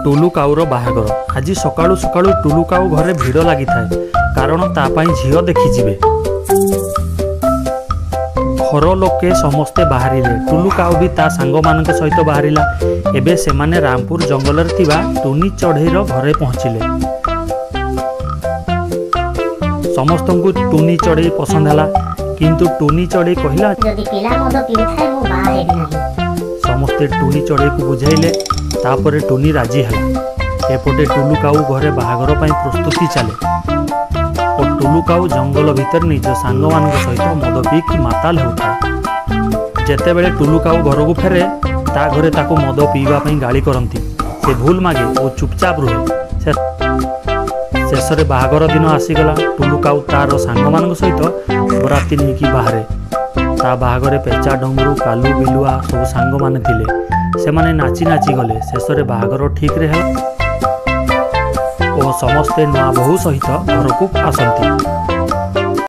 टुलु काऊर बाहागर आज सकाळु सकाळु टुलु काऊ घरे भिड़ लगी थाए कारण तापाई झील देखिजिबे। घर लोके समस्ते बाहरिले टुलु काऊ भी ता सांग मानक सहित बाहरिला। एबे सेमाने रामपुर जंगल रे थिबा टुनी चढ़ेईर घरे पहुँचिले। समस्त को टुनी चढ़ेई पसंद है किंतु टुनी चढ़ेई कहला समस्ते टुनी चढ़ेई को बुझाइले तापरे टुनी राजी है। एपटे टुलु काऊ घरे बाहागर पाई प्रस्तुति चले और टुलु काऊ जंगल भितर निज सांग मान सहित मद पीकी माताल होता। जेते बेले टुलु काऊ घर को फेरे ता घरे ताको मद पीवा पाई गाली करती। से भूल मागे और चुपचाप रुहे। शेष में बाहागर दिन आसीगला। टुलु काऊ तार सांग मान सहित बराती नहीं बाहर ता बाहागरे पेचा डंगरू कालू बिलुआ सब सांग माने थिले। से माने नाची नाची गले। शेष में बाहागर ठीक रहे और समस्ते नुआ बहु सहित घर को आसती।